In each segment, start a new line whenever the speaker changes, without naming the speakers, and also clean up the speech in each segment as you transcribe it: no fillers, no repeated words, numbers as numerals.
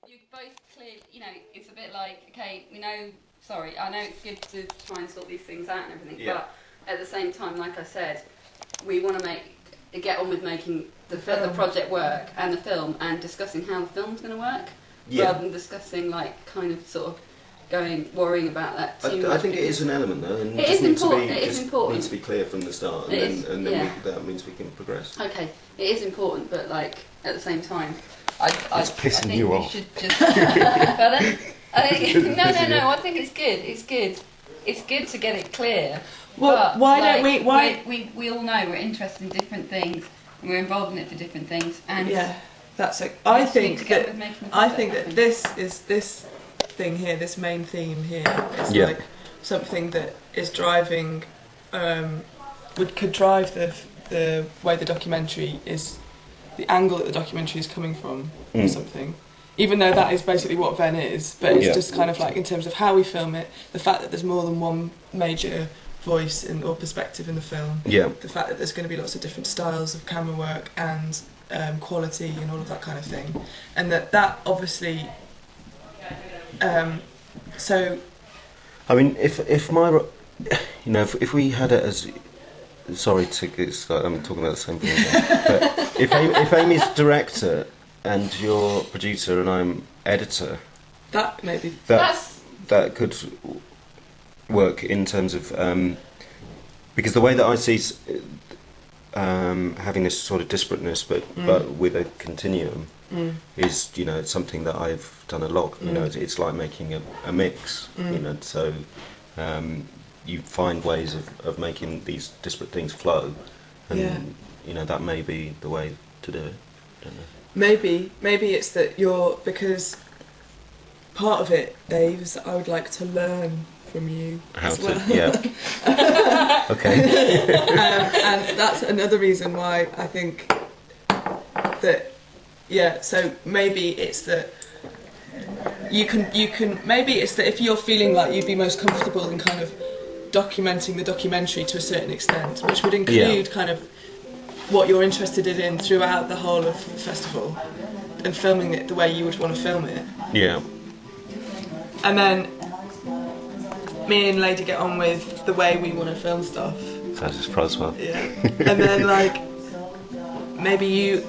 You both clearly, you know, it's a bit like, okay, we know, sorry, I know it's good to try and sort these things out and everything, but at the same time, like I said, we want to get on with making the project work and the film and discussing how the film's going to work, rather than discussing, like, kind of sort of worrying about that too much.
I think it is an element though, and
it is important. It is important.
Needs to be clear from the start, and then that means we can progress.
Okay, it is important, but like at the same time,
it's pissing you off.
Should just. I think it's good. It's good. It's good to get it clear.
Well,
but,
why
like,
don't we? Why
we all know we're interested in different things. And we're involved in it for different things, and
that's it. I think that this thing here, this main theme here, is like something that is driving, could drive the way the documentary is, the angle that the documentary is coming from, or something. Even though that is basically what Venn is, but it's just kind of like in terms of how we film it, the fact that there's more than one major voice or perspective in the film, the fact that there's going to be lots of different styles of camera work and quality and all of that kind of thing, and that obviously. So, I
mean, if we had it as, sorry I'm talking about the same thing again, but if Amy's director and you're producer and I'm editor,
that maybe
that could work in terms of because the way that I see having this sort of disparateness, but with a continuum. Is it's something that I've done a lot. It's like making a mix. So you find ways of making these disparate things flow, and that may be the way to do it. I don't know. Maybe
it's that because part of it, Dave, is that I would like to learn from you as well.
Okay.
And that's another reason why I think that. So maybe it's that you can maybe it's that if you're feeling like you'd be most comfortable in kind of documenting the documentary to a certain extent, which would include kind of what you're interested in throughout the whole of the festival, and filming it the way you would want to film it.
Yeah.
And then me and Lady get on with the way we want to film stuff.
That's a surprise as well.
Yeah. And then like maybe you.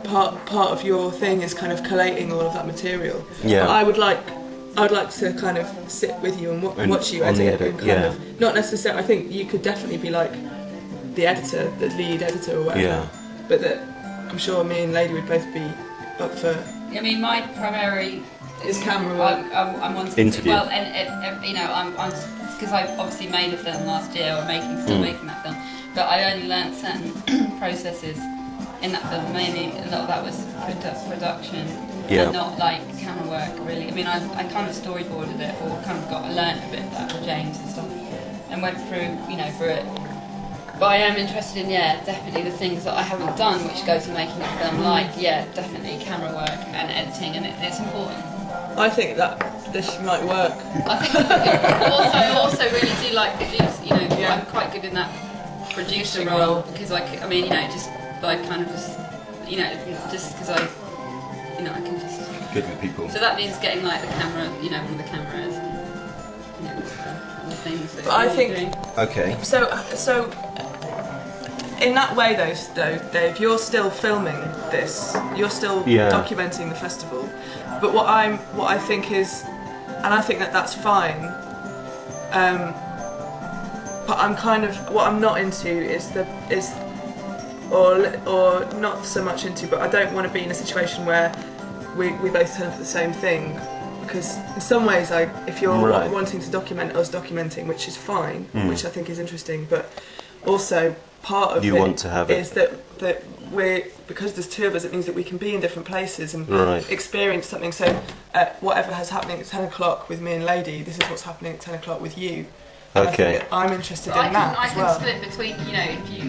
Part of your thing is kind of collating all of that material.
Yeah.
But I would like to kind of sit with you and watch you edit. And kind of, not necessarily. I think you could definitely be like the editor, the lead editor or whatever. Yeah. But that I'm sure me and Lady would both be up for.
I mean, my primary
is camera work.
I'm on
interview.
Well, and I'm because I obviously made a film last year, or still making that film. But I only learnt certain processes. In that film, mainly a lot of that was production, and not like camera work really. I mean, I kind of storyboarded it, or kind of learnt a bit of that with James and stuff, and went through it. But I am interested in definitely the things that I haven't done, which go to making a film. Like definitely camera work and editing, and it's important.
I think that this might work.
I think I also really do like produce. I'm quite good in that producer role because I mean just. I kind of just because I can just
good with people.
So that means getting like the camera, one of the cameras, and the things that.
But I think
doing.
Okay.
So in that way, though, Dave, you're still filming this. You're still documenting the festival. But what I think is, and I think that's fine. But I'm kind of what I'm not into is or not so much into, but I don't want to be in a situation where we both turn for the same thing, because in some ways if you're wanting to document us documenting, which is fine, which I think is interesting, but also part of is that we're, because there's two of us, it means that we can be in different places and experience something. So whatever has happening at 10 o'clock with me and Lady, this is what's happening at 10 o'clock with you.
Okay.
I'm interested in that as well.
I can split between,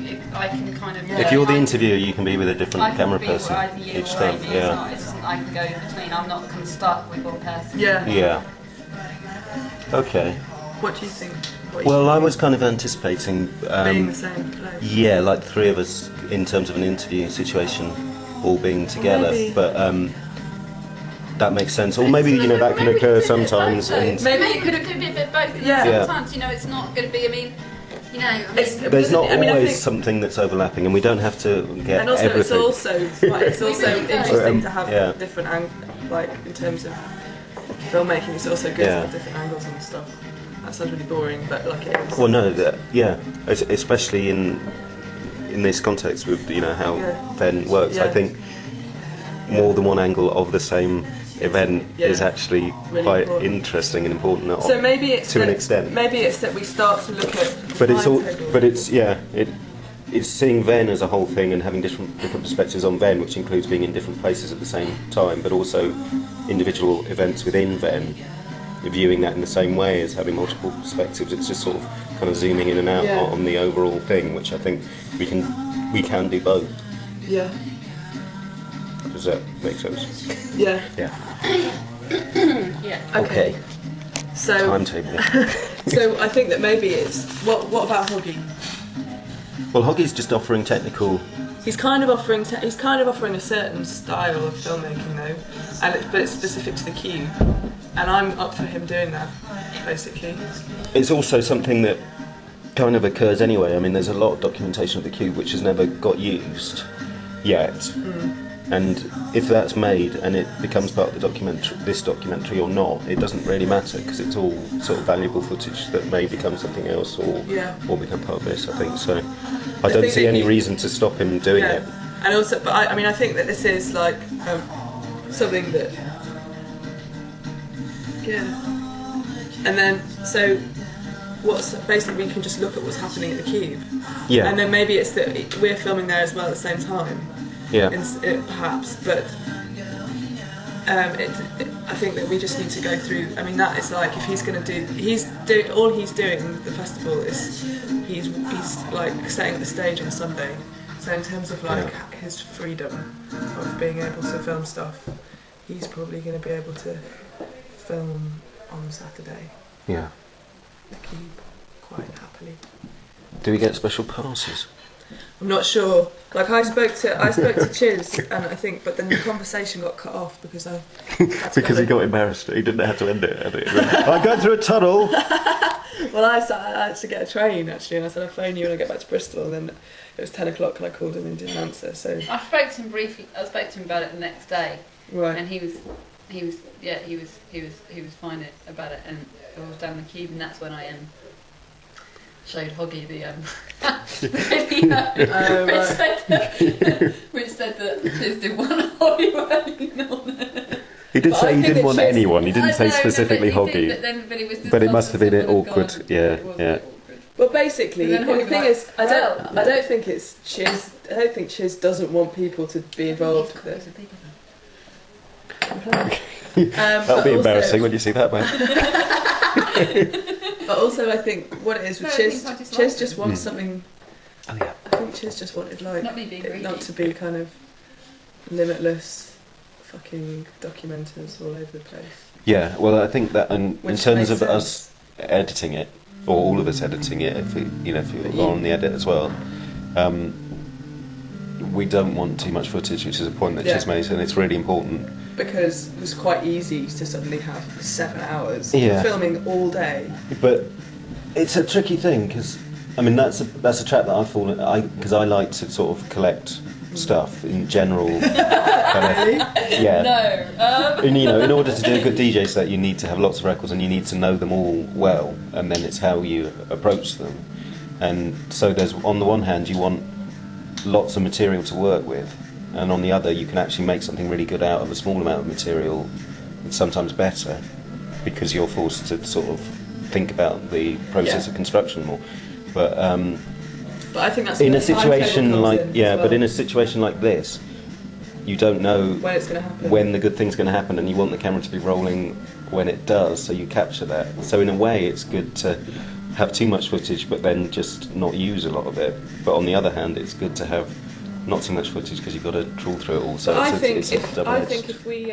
if I can kind of...
If you're the interviewer, you can be with a different camera person each time.
I can go in between. I'm not kind of stuck with one person.
Yeah. Okay.
What do you think?
Well, I was kind of anticipating...
being the same place.
Yeah, like three of us in terms of an interview situation, all being together.
Maybe.
But that makes sense. Or maybe that can occur sometimes. And
Maybe it could be a bit both.
Yeah.
Sometimes it's not going to be. I mean,
there's not always something that's overlapping, and we don't have to get
and also
everything.
It's also interesting to have different like in terms of filmmaking. It's also good to have different angles and stuff. That sounds really boring, but like it is.
Well, no, especially in this context with how Venn works. I think more than one angle of the same event is actually really quite important. Interesting and important.
So maybe it's
to an extent.
Maybe it's that we start to look at.
It's seeing Venn as a whole thing and having different perspectives on Venn, which includes being in different places at the same time, but also individual events within Venn. Viewing that in the same way as having multiple perspectives. It's just sort of kind of zooming in and out on the overall thing, which I think we can do both.
Yeah.
Does that make sense?
Yeah.
Yeah.
Yeah.
Okay.
So
timetable.
So I think that maybe it's what about Hoggy?
Well, Hoggy's just offering technical.
He's kind of offering a certain style of filmmaking though, but it's specific to the cube. And I'm up for him doing that, basically. It's
also something that kind of occurs anyway. I mean, there's a lot of documentation of the cube which has never got used yet. And if that's made and it becomes part of the this documentary or not, it doesn't really matter because it's all sort of valuable footage that may become something else or become part of this. I think so. I don't see any reason to stop him doing it.
And also, but I think that this is like something that. Yeah. And then, so basically we can just look at what's happening at the cube.
Yeah.
And then maybe it's that we're filming there as well at the same time.
Yeah.
Perhaps, but I think that we just need to go through. I mean, that is like if he's going to all he's doing the festival is he's like setting the stage on Sunday. So in terms of like his freedom of being able to film stuff, he's probably going to be able to film on Saturday.
Yeah.
The cube, quite happily.
Do we get special passes?
I'm not sure. Like I spoke to Chiz, and I think, but then the conversation got cut off because I.
Because he got embarrassed. He didn't have to end it. I'm going through a tunnel.
Well, I had to get a train actually, and I said I'll phone you when I get back to Bristol. And then it was 10 o'clock, and I called him and he didn't answer. So
I spoke to him briefly. I spoke to him about it the next day,
right?
And he was fine about it, and I was down the cube, and that's when I showed Hoggy the video, which said that Chiz didn't want Hoggy working on it.
He did say he didn't want anyone. He didn't say specifically Hoggy. But it must have been awkward. Yeah.
Well, basically, the thing is, I don't think it's Chiz. I don't think Chiz doesn't want people to be involved with it.
That'll be embarrassing when you see that, man.
But also, I think what it is with Chiz just wants something.
Oh yeah.
I think Chiz just wanted not to be kind of limitless, fucking documenters all over the place.
Yeah. Well, I think that in terms of us editing it, or all of us editing it, if we are on the edit as well. We don't want too much footage, which is a point that Chiz made, and it's really important. Because
it was quite easy to suddenly have 7 hours filming all day.
But it's a tricky thing, because, I mean, that's a trap that I've fallen... Because I like to sort of collect stuff in general.
No.
And, in order to do a good DJ set, you need to have lots of records, and you need to know them all well, and then it's how you approach them. And so there's, on the one hand, you want lots of material to work with, and on the other you can actually make something really good out of a small amount of material, and sometimes better, because you're forced to sort of think about the process of construction more. But
I think that's
in a situation like but in a situation like this, you don't know
when it's going to happen,
when the good thing's going to happen, and you want the camera to be rolling when it does, so you capture that. So in a way, it's good to have too much footage, but then just not use a lot of it. But on the other hand, it's good to have not too much footage because you've got to trawl through it all. So
I think if we